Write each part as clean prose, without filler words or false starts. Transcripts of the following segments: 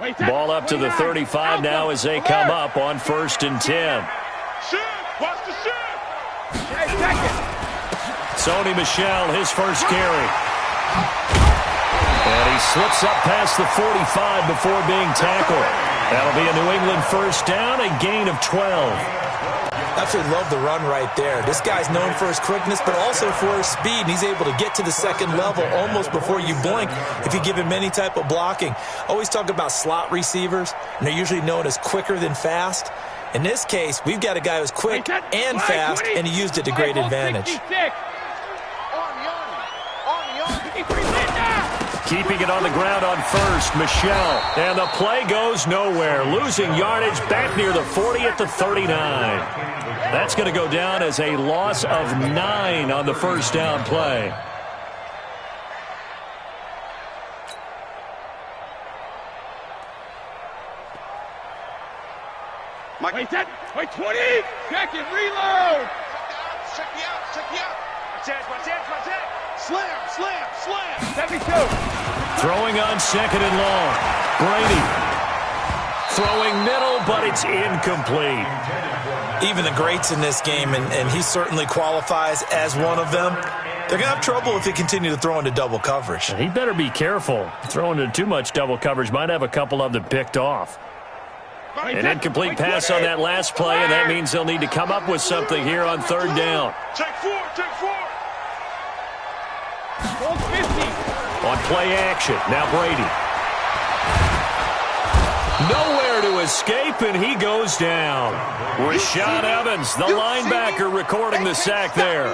Ball up to the 35 now as they come up on 1st and 10. Sony Michel, his first carry. And he slips up past the 45 before being tackled. That'll be a New England first down, a gain of 12. Absolutely love the run right there. This guy's known for his quickness, but also for his speed. And he's able to get to the second level almost before you blink if you give him any type of blocking. Always talk about slot receivers, and they're usually known as quicker than fast. In this case, we've got a guy who's quick and fast, and he used it to great advantage. Keeping it on the ground on 1st, Michel. And the play goes nowhere. Losing yardage back near the 40 at the 39. That's going to go down as a loss of 9 on the first down play. Wait, 20. Check it, reload. Check me out. Watch it. Slam. 72. Throwing on 2nd and long. Brady. Throwing middle, but it's incomplete. Even the greats in this game, and he certainly qualifies as one of them, they're going to have trouble if they continue to throw into double coverage. He better be careful. Throwing into too much double coverage might have a couple of them picked off. An incomplete pass on that last play, and that means they'll need to come up with something here on 3rd down. Take four. On play action, now Brady. Nowhere to escape, and he goes down. Rashaan Evans, the linebacker, recording the sack there.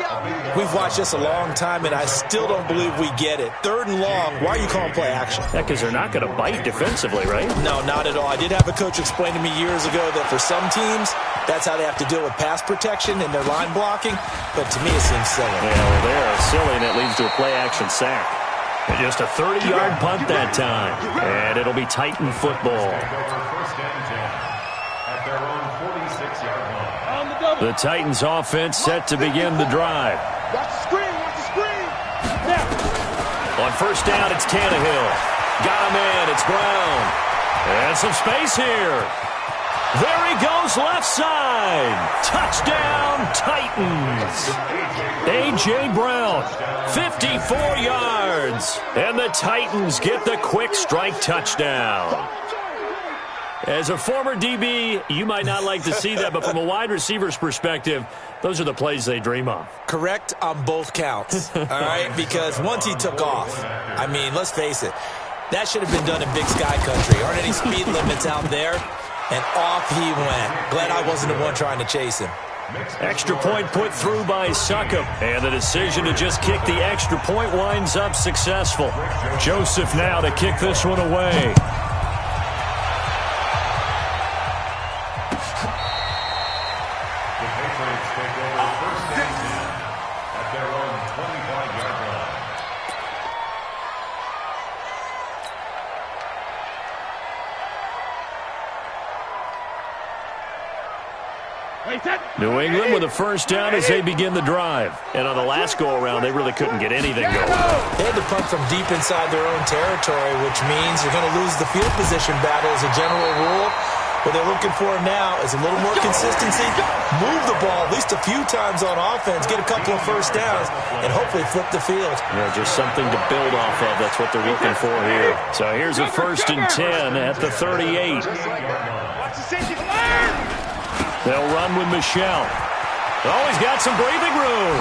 We've watched this a long time, and I still don't believe we get it. 3rd and long, why are you calling play action? Yeah, because they're not going to bite defensively, right? No, not at all. I did have a coach explain to me years ago that for some teams, that's how they have to deal with pass protection and their line blocking, but to me it seems silly. Yeah, well, they're silly, and it leads to a play action sack. And just a 30-yard punt that time. And it'll be Titan football. The Titans offense set to begin the drive. Watch the screen. On 1st down, it's Tannehill. Got him in. It's Brown. And some space here. There he goes, left side. Touchdown, Titans. A.J. Brown, 54 yards. And the Titans get the quick strike touchdown. As a former DB, you might not like to see that, but from a wide receiver's perspective, those are the plays they dream of. Correct on both counts, all right? Because once he took off, I mean, let's face it, that should have been done in Big Sky Country. Aren't any speed limits out there? And off he went. Glad I wasn't the one trying to chase him. Extra point put through by Succop. And the decision to just kick the extra point winds up successful. Joseph now to kick this one away. New England with a first down as they begin the drive. And on the last go-around, they really couldn't get anything going. They had to punt from deep inside their own territory, which means they're going to lose the field position battle as a general rule. What they're looking for now is a little more consistency, move the ball at least a few times on offense, get a couple of first downs, and hopefully flip the field. Yeah, just something to build off of. That's what they're looking for here. So here's a 1st and 10 at the 38. They'll run with Michel. Oh, he's got some breathing room.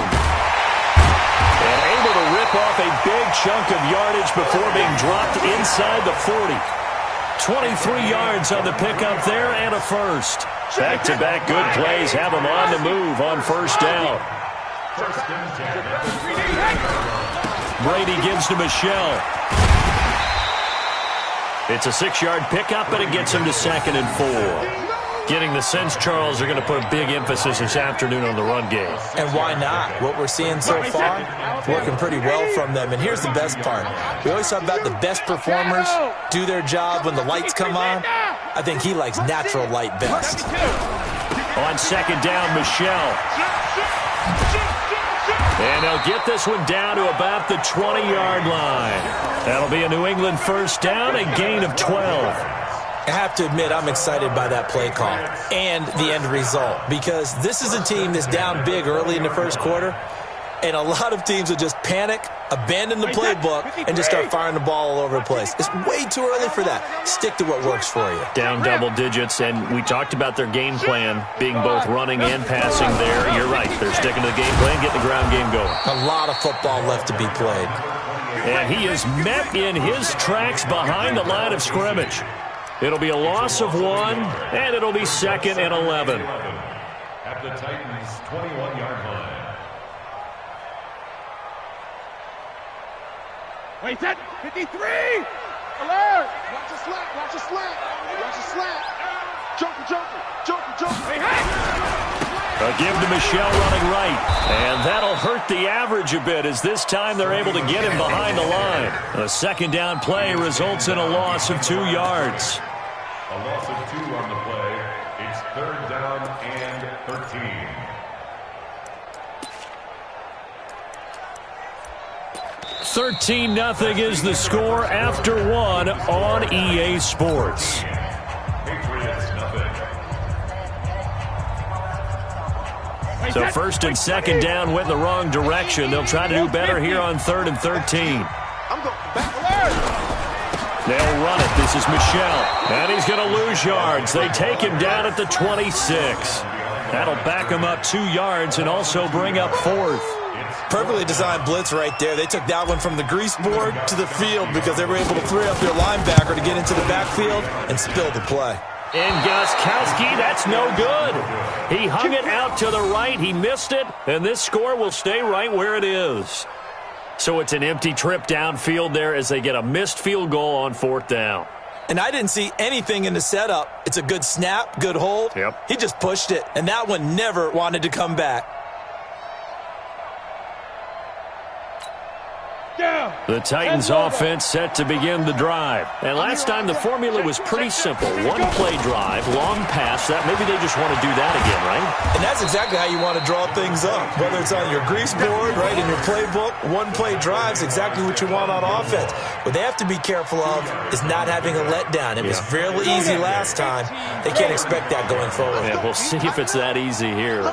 And able to rip off a big chunk of yardage before being dropped inside the 40. 23 yards on the pickup there and a first. Back-to-back good plays have him on the move on 1st down. Brady gives to Michel. It's a 6-yard pickup, but it gets him to 2nd and 4. Getting the sense Charles are going to put a big emphasis this afternoon on the run game. And why not? What we're seeing so far, working pretty well from them. And here's the best part. We always talk about the best performers do their job when the lights come on. I think he likes natural light best. On 2nd down, Michel. And they'll get this one down to about the 20-yard line. That'll be a New England first down, a gain of 12. I have to admit, I'm excited by that play call and the end result, because this is a team that's down big early in the first quarter, and a lot of teams will just panic, abandon the playbook, and just start firing the ball all over the place. It's way too early for that. Stick to what works for you. Down double digits, and we talked about their game plan being both running and passing there. You're right. They're sticking to the game plan, getting the ground game going. A lot of football left to be played. And he is met in his tracks behind the line of scrimmage. It'll be a loss of 1, and it'll be 2nd and 11. At the Titans' 21-yard line. Wait, set. 53. Alert. Watch a slant. Watch a slant. Watch a slant. Joker, joker, joker, joker. Hey, hey. A give to Michelle running right. And that'll hurt the average a bit, as this time they're able to get him behind the line. A second down play results in a loss of 2 yards. A loss of 2 on the play. It's 3rd down and 13. $13-0 is the score after 1 on EA Sports. Patriots nothing. So 1st and 2nd down went in the wrong direction. They'll try to do better here on 3rd and 13. I'm going back. They'll run it. This is Michelle. And he's going to lose yards. They take him down at the 26. That'll back him up 2 yards and also bring up 4th. Perfectly designed blitz right there. They took that one from the grease board to the field because they were able to free up their linebacker to get into the backfield and spill the play. And Gostkowski, that's no good. He hung it out to the right. He missed it, and this score will stay right where it is. So it's an empty trip downfield there as they get a missed field goal on 4th down. And I didn't see anything in the setup. It's a good snap, good hold. Yep. He just pushed it, and that one never wanted to come back. The Titans offense set to begin the drive. And last time the formula was pretty simple. 1-play drive, long pass. That maybe they just want to do that again, right? And that's exactly how you want to draw things up. Whether it's on your grease board, right, in your playbook, 1-play drive's exactly what you want on offense. What they have to be careful of is not having a letdown. It was fairly easy last time. They can't expect that going forward. Yeah, we'll see if it's that easy here.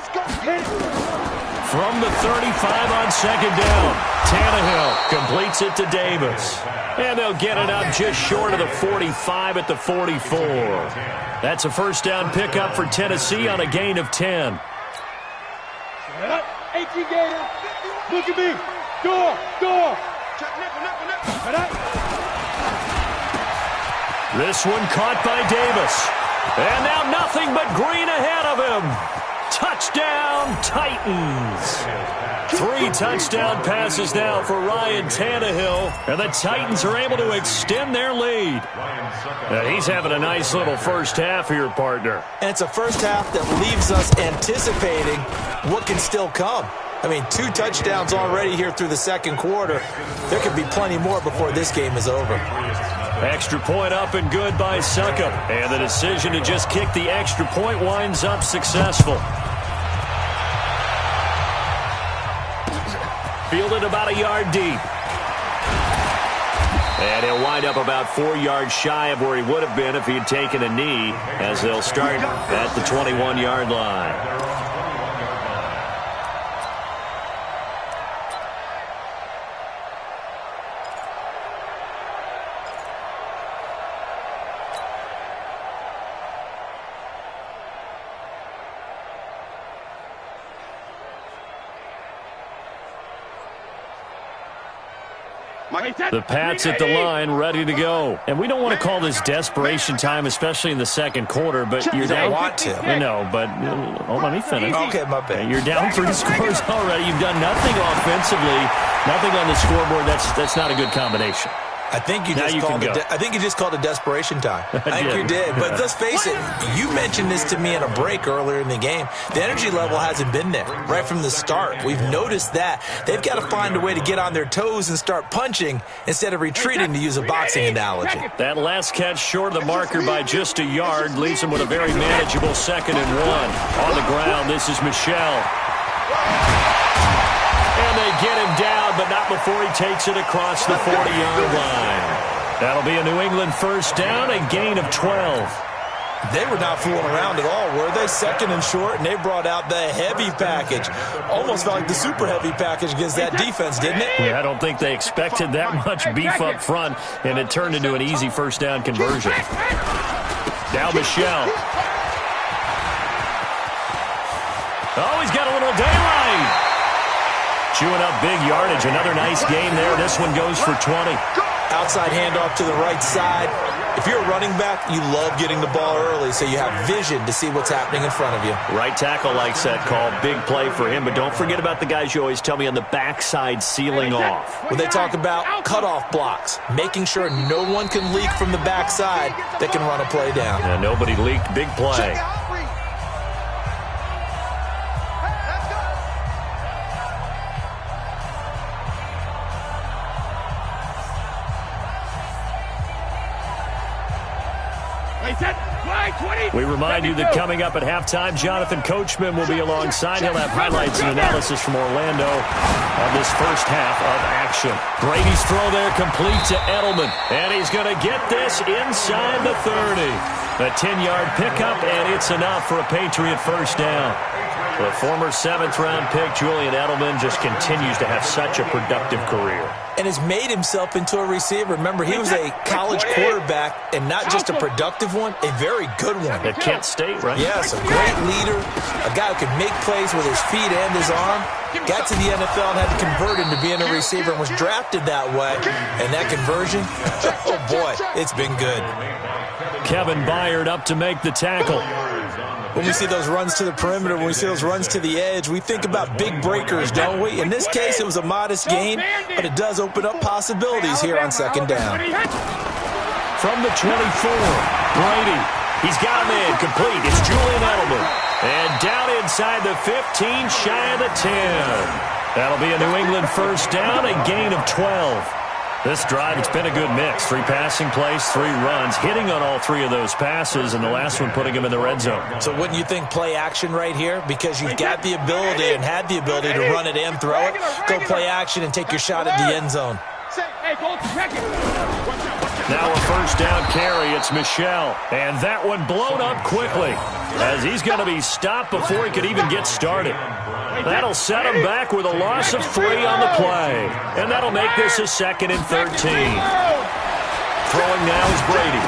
From the 35 on 2nd down, Tannehill completes it to Davis. And they'll get it up just short of the 45 at the 44. That's a 1st down pickup for Tennessee on a gain of 10. 18 Gator. Look at me. Door. This one caught by Davis. And now nothing but green ahead of him. Touchdown, Titans. 3 touchdown passes now for Ryan Tannehill, and the Titans are able to extend their lead. He's having a nice little first half here, partner. And it's a first half that leaves us anticipating what can still come. I mean, 2 touchdowns already here through the 2nd quarter. There could be plenty more before this game is over. Extra point up and good by Succop. And the decision to just kick the extra point winds up successful. Fielded about a yard deep. And he'll wind up about 4 yards shy of where he would have been if he had taken a knee, as they'll start at the 21-yard line. The Pats at the line, ready to go. And we don't want to call this desperation time, especially in the 2nd quarter, but you're down. Want to. I know, but let me finish. Okay, my bad. You're down 3 scores already. You've done nothing offensively, nothing on the scoreboard. That's not a good combination. I think you just called it desperation time. I think you did. But let's face it, you mentioned this to me in a break earlier in the game. The energy level hasn't been there right from the start. We've noticed that. They've got to find a way to get on their toes and start punching instead of retreating, to use a boxing analogy. That last catch short of the marker by just a yard leaves him with a very manageable 2nd and 1. On the ground, this is Michelle. And they get him down, but not before he takes it across the 40-yard line. That'll be a New England first down, a gain of 12. They were not fooling around at all, were they? Second and short, and they brought out the heavy package. Almost felt like the super heavy package against that defense, didn't it? Yeah, I don't think they expected that much beef up front, and it turned into an easy first down conversion. Now Michelle. Oh, he's got a little daylight. Chewing up big yardage. Another nice game there. This one goes for 20. Outside handoff to the right side. If you're a running back, you love getting the ball early so you have vision to see what's happening in front of you. Right tackle likes that call. Big play for him, but don't forget about the guys you always tell me on the backside sealing off. When they talk about cutoff blocks, making sure no one can leak from the backside that can run a play down. Yeah, nobody leaked. Big play. We remind you that coming up at halftime, Jonathan Coachman will be alongside. He'll have highlights and analysis from Orlando on this first half of action. Brady's throw there complete to Edelman, and he's going to get this inside the 30. A 10-yard pickup, and it's enough for a Patriot first down. The former 7th-round pick, Julian Edelman, just continues to have such a productive career. And has made himself into a receiver. Remember, he was a college quarterback, and not just a productive one, a very good one. At Kent State, right? Yes, a great leader, a guy who could make plays with his feet and his arm. Got to the NFL and had to convert into being a receiver and was drafted that way. And that conversion, oh boy, it's been good. Kevin Byard up to make the tackle. When we see those runs to the perimeter, when we see those runs to the edge, we think about big breakers, don't we? In this case, it was a modest gain, but it does open up possibilities here on second down. From the 24, Brady. He's got him in, complete. It's Julian Edelman. And down inside the 15, shy of the 10. That'll be a New England first down, a gain of 12. This drive, it's been a good mix. 3 passing plays, 3 runs, hitting on all 3 of those passes, and the last one putting him in the red zone. So wouldn't you think play action right here? Because you've got the ability and had the ability to run it and throw it. Go play action and take your shot at the end zone. Now a first down carry. It's Michelle. And that one blown up quickly as he's going to be stopped before he could even get started. That'll set him back with a loss of 3 on the play. And that'll make this a 2nd and 13. Throwing now is Brady.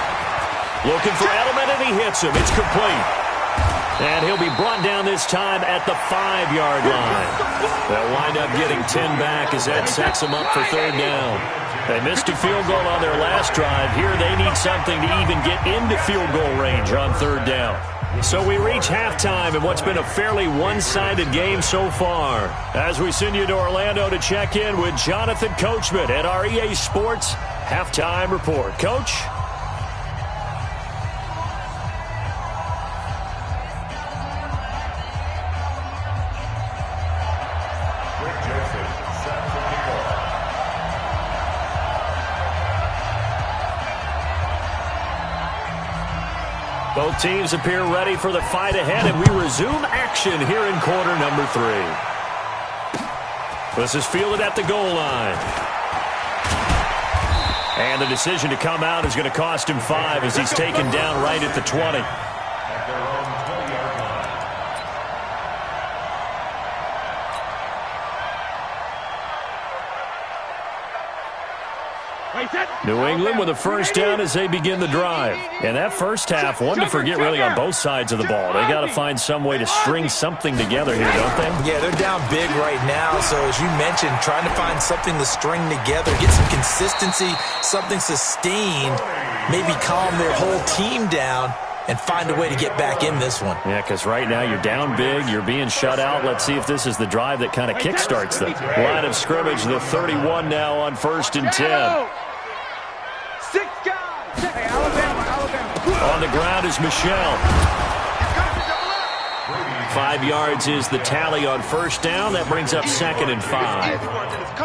Looking for Edelman, and he hits him. It's complete. And he'll be brought down this time at the 5-yard line. They'll wind up getting 10 back as that sets them up for 3rd down. They missed a field goal on their last drive. Here they need something to even get into field goal range on 3rd down. So we reach halftime in what's been a fairly one-sided game so far. As we send you to Orlando to check in with Jonathan Coachman at our EA Sports Halftime Report. Coach? Both teams appear ready for the fight ahead, and we resume action here in quarter number 3. This is fielded at the goal line. And the decision to come out is going to cost him 5 as he's taken down right at the 20. New England with a first down as they begin the drive. And that first half, one to forget really on both sides of the ball. They got to find some way to string something together here, don't they? Yeah, they're down big right now. So as you mentioned, trying to find something to string together, get some consistency, something sustained, maybe calm their whole team down and find a way to get back in this one. Yeah, because right now you're down big, you're being shut out. Let's see if this is the drive that kind of kickstarts them. Line of scrimmage, the 31 now on 1st and 10. 6 guys. Hey, Alabama. On the ground is Michelle. 5 yards is the tally on 1st down. That brings up 2nd and 5.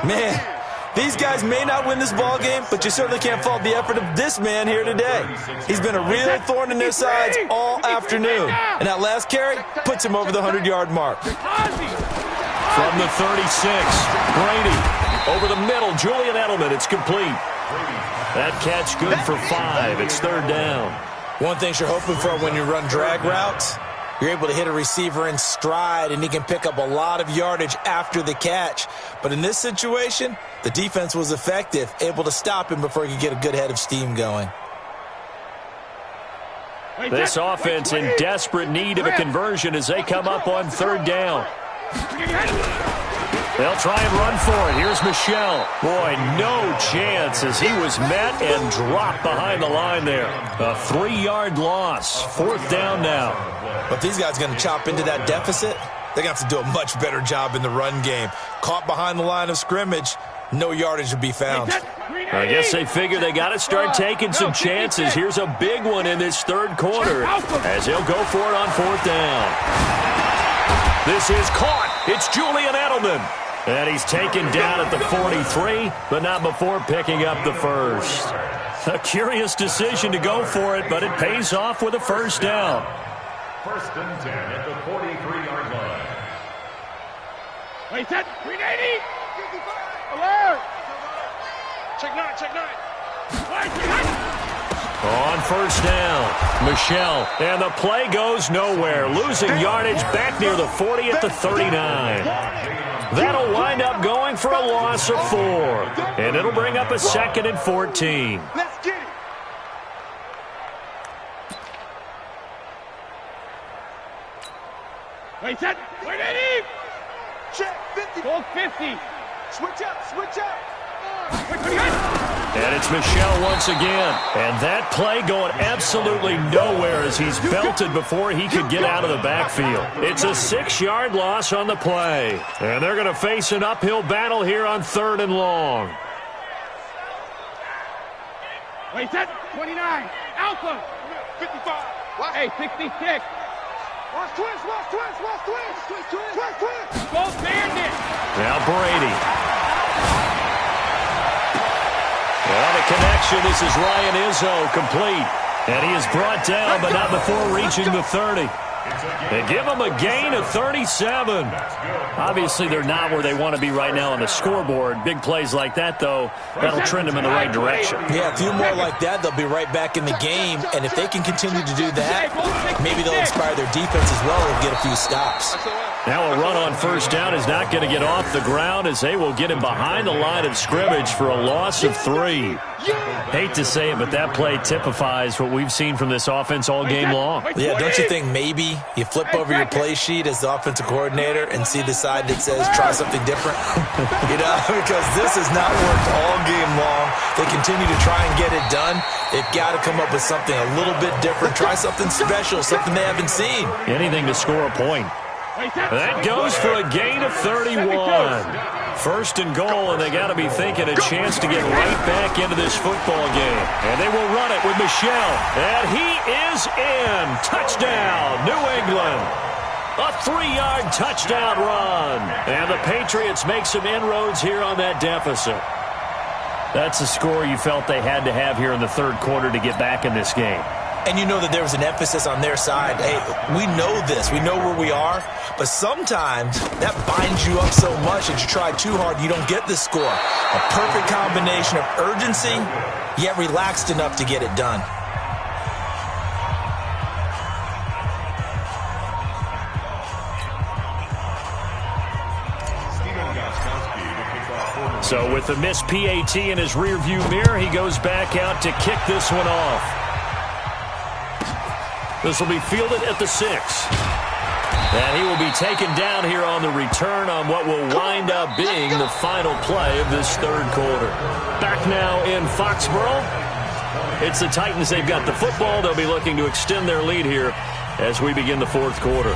Man, these guys may not win this ball game, but you certainly can't fault the effort of this man here today. He's been a real thorn in their sides all afternoon. And that last carry puts him over the 100-yard mark. From the 36, Brady over the middle, Julian Edelman. It's complete. That catch good for 5. It's third down. One thing you're hoping for when you run drag routes, you're able to hit a receiver in stride, and he can pick up a lot of yardage after the catch. But in this situation, the defense was effective, able to stop him before he could get a good head of steam going. This offense in desperate need of a conversion as they come up on third down. They'll try and run for it. Here's Michelle. Boy, no chance as he was met and dropped behind the line there. A 3-yard loss. Fourth down now. But these guys are going to chop into that deficit. They're going to have to do a much better job in the run game. Caught behind the line of scrimmage, no yardage to be found. I guess they figure they got to start taking some chances. Here's a big one in this third quarter as they'll go for it on fourth down. This is caught. It's Julian Edelman. And he's taken down at the 43, but not before picking up the first. A curious decision to go for it, but it pays off with a first down. First and 10 at the 43-yard line. Wait, set. 380. Alert. Check 9, check 9. On first down, Michelle, and the play goes nowhere. Losing yardage back near the 40 at the 39. That'll wind up going for a loss of 4. And it'll bring up a 2nd and 14. Let's get it. Wait, set. 180. Check 50. Hold 50. Switch up, switch up. And it's Michelle once again. And that play going absolutely nowhere as he's belted before he could get out of the backfield. It's a 6-yard loss on the play. And they're going to face an uphill battle here on third and long. Wait, set. 29. Alpha. 55. Hey, 66. Lost twist, lost twist, lost twist. Twist, twist, twist, twist. Go Bandit. Now Brady. Well, the connection, this is Ryan Izzo, complete. And he is brought down, but not before reaching the 30. They give him a gain of 37. Obviously, they're not where they want to be right now on the scoreboard. Big plays like that, though, that'll trend them in the right direction. Yeah, a few more like that, they'll be right back in the game. And if they can continue to do that, maybe they'll inspire their defense as well and get a few stops. Now a run on first down is not going to get off the ground as they will get him behind the line of scrimmage for a loss of 3. Hate to say it, but that play typifies what we've seen from this offense all game long. Yeah, don't you think maybe you flip over your play sheet as the offensive coordinator and see the side that says try something different? Because this has not worked all game long. They continue to try and get it done. They've got to come up with something a little bit different. Try something special, something they haven't seen. Anything to score a point. That goes for a gain of 31. First and goal, and they got to be thinking a chance to get right back into this football game. And they will run it with Michelle. And he is in. Touchdown, New England. A 3-yard touchdown run. And the Patriots make some inroads here on that deficit. That's a score you felt they had to have here in the third quarter to get back in this game. And you know that there was an emphasis on their side. Hey, we know this. We know where we are. But sometimes that binds you up so much that you try too hard, you don't get the score. A perfect combination of urgency, yet relaxed enough to get it done. So with the missed PAT in his rearview mirror, he goes back out to kick this one off. This will be fielded at the 6. And he will be taken down here on the return on what will wind up being the final play of this third quarter. Back now in Foxborough. It's the Titans. They've got the football. They'll be looking to extend their lead here as we begin the fourth quarter.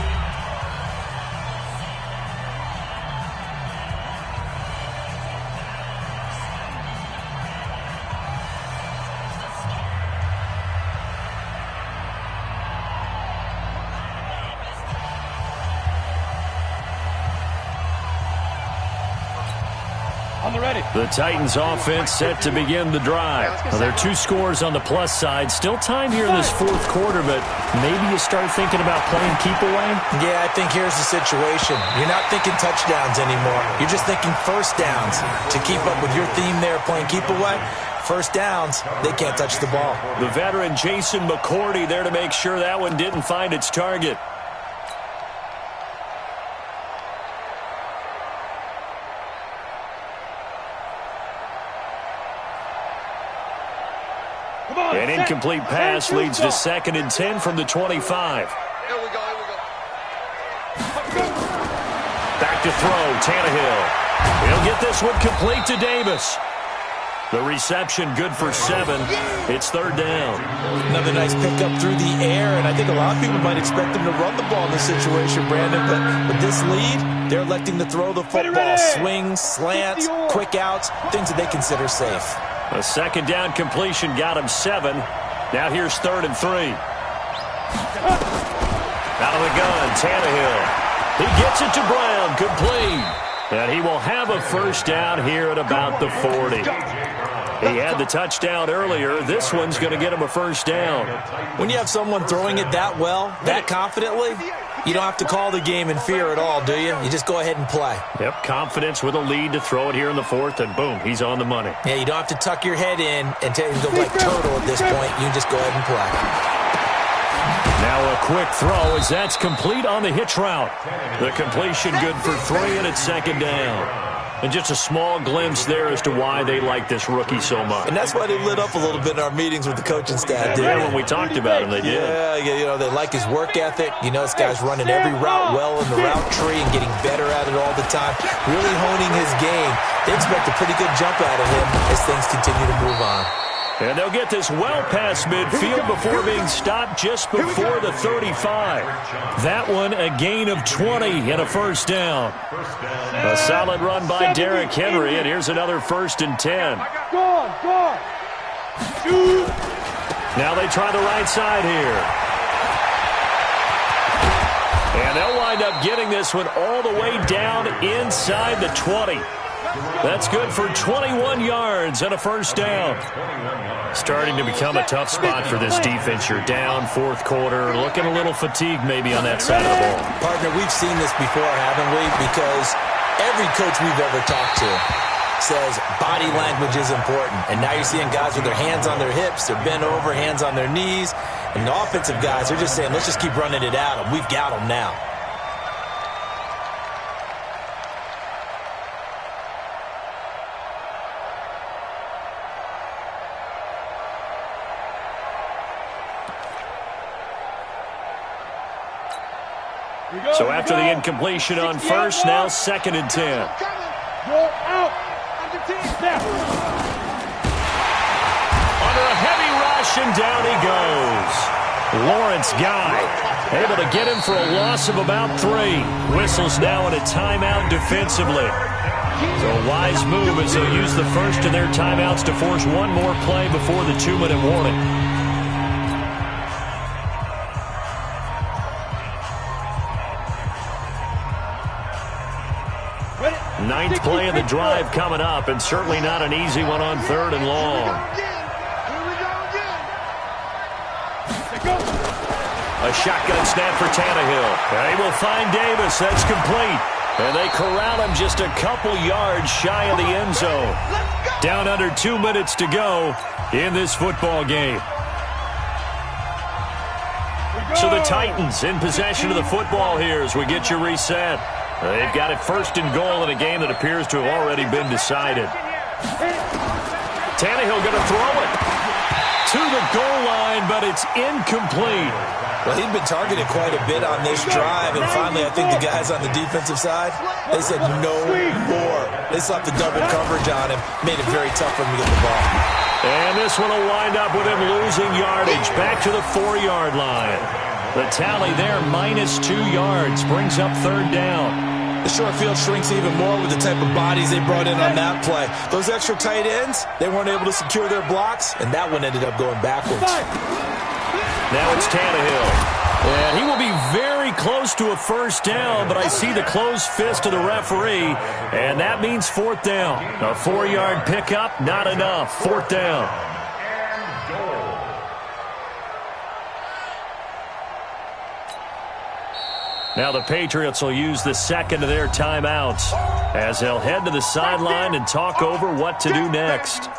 The Titans offense set to begin the drive. Well, there are 2 scores on the plus side. Still time here in this fourth quarter, but maybe you start thinking about playing keep away? Yeah, I think here's the situation. You're not thinking touchdowns anymore. You're just thinking first downs. To keep up with your theme there, playing keep away, First downs, they can't touch the ball. The veteran Jason McCourty there to make sure that one didn't find its target. An incomplete pass leads to 2nd and 10 from the 25. Here we go. Back to throw, Tannehill. He'll get this one complete to Davis. The reception good for 7. It's 3rd down. Another nice pickup through the air, and I think a lot of people might expect them to run the ball in this situation, Brandon, but with this lead, they're electing to throw the football. Swings, slants, quick outs, things that they consider safe. A 2nd down completion got him 7. Now here's 3rd and 3. Out of the gun, Tannehill. He gets it to Brown, complete. And he will have a 1st down here at about the 40. He had the touchdown earlier. This one's going to get him a 1st down. When you have someone throwing it that well, that confidently, you don't have to call the game in fear at all, do you? You just go ahead and play. Yep, confidence with a lead to throw it here in the 4th, and boom, he's on the money. Yeah, you don't have to tuck your head in and go like turtle at this point. You just go ahead and play. Now a quick throw as that's complete on the hitch route. The completion good for 3, and it's 2nd down. And just a small glimpse there as to why they like this rookie so much. And that's why they lit up a little bit in our meetings with the coaching staff. Yeah, when we talked about him, they did. Yeah, they like his work ethic. You know, this guy's running every route well in the route tree and getting better at it all the time. Really honing his game. They expect a pretty good jump out of him as things continue to move on. And they'll get this well past midfield before being stopped just before the 35. That one a gain of 20 and a 1st down. A solid run by Derrick Henry, and here's another 1st and 10. Now they try the right side here. And they'll wind up getting this one all the way down inside the 20. That's good for 21 yards and a 1st down. Starting to become a tough spot for this defense. You're down 4th quarter, looking a little fatigued maybe on that side of the ball. Partner, we've seen this before, haven't we? Because every coach we've ever talked to says body language is important. And now you're seeing guys with their hands on their hips, they're bent over, hands on their knees. And the offensive guys are just saying, let's just keep running it at them. We've got them now. So after the incompletion on 1st, now 2nd and 10. Under a heavy rush, and down he goes. Lawrence Guy able to get him for a loss of about 3. Whistles now in a timeout defensively. So a wise move as they'll use the first of their timeouts to force one more play before the 2-minute warning. Ninth play of the drive coming up, and certainly not an easy one on 3rd and long. A shotgun snap for Tannehill. They will find Davis. That's complete. And they corral him just a couple yards shy of the end zone. Down under 2 minutes to go in this football game. So the Titans in possession of the football here as we get you reset. They've got it 1st and goal in a game that appears to have already been decided. Tannehill going to throw it to the goal line, but it's incomplete. Well, he'd been targeted quite a bit on this drive, and finally I think the guys on the defensive side, they said no more. They slapped the double coverage on him, made it very tough for him to get the ball. And this one will wind up with him losing yardage back to the 4-yard line. The tally there, -2 yards, brings up 3rd down. The short field shrinks even more with the type of bodies they brought in on that play. Those extra tight ends, they weren't able to secure their blocks, and that one ended up going backwards. Now it's Tannehill. And he will be very close to a 1st down, but I see the closed fist of the referee, and that means 4th down. A 4-yard pickup, not enough. 4th down. Now the Patriots will use the 2nd of their timeouts as they'll head to the sideline and talk over what to do next.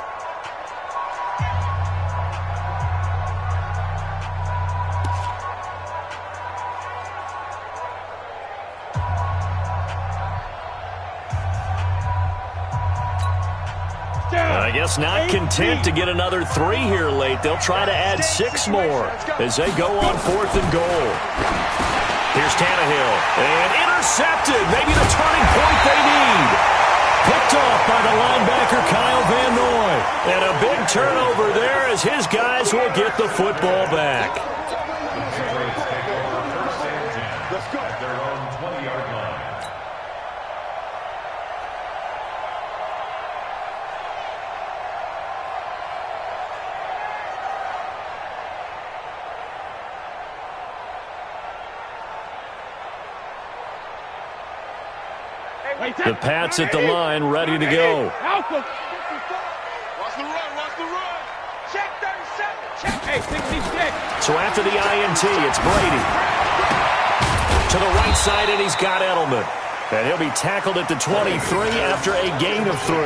I guess not content to get another 3 here late. They'll try to add 6 more as they go on 4th and goal. Here's Tannehill, and intercepted. Maybe the turning point they need. Picked off by the linebacker Kyle Van Noy. And a big turnover there as his guys will get the football back. Let's go at their own 20-yard line. The Pats at the line, ready to go. Alpha. Watch the run. Check 37. Check. Hey, 66. So after the INT, it's Brady. To the right side, and he's got Edelman. And he'll be tackled at the 23 after a gain of 3.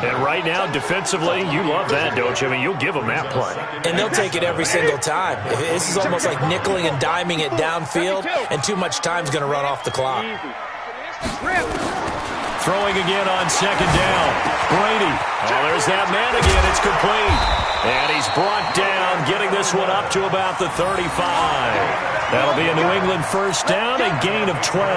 And right now, defensively, you love that, don't you? I mean, you'll give them that play. And they'll take it every single time. This is almost like nickeling and diming it downfield, and too much time's going to run off the clock. Throwing again on 2nd down. Brady. Oh, there's that man again. It's complete. And he's brought down, getting this one up to about the 35. That'll be a New England first down, a gain of 12.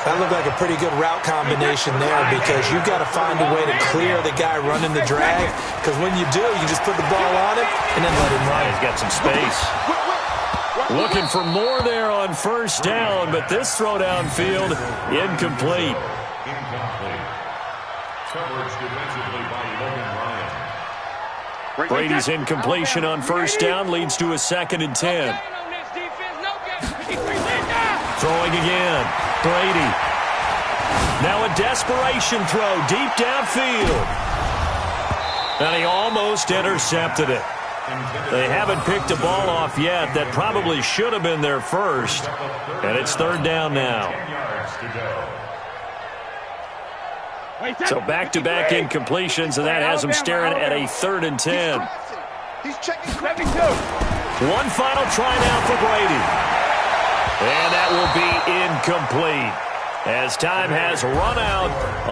That looked like a pretty good route combination there because you've got to find a way to clear the guy running the drag, because when you do, you just put the ball on him and then let him run. He's got some space. Looking for more there on first down, but this throw downfield, incomplete. Coverage defensively by Logan Ryan. Brady's incompletion on first down leads to a 2nd and 10. Throwing again. Brady. Now a desperation throw deep downfield. And he almost intercepted it. They haven't picked a ball off yet. That probably should have been their first. And it's 3rd down now. 10 yards to go. So back-to-back incompletions, and that has them staring at a 3rd and 10. He's checking 72. One final try now for Brady. And that will be incomplete as time has run out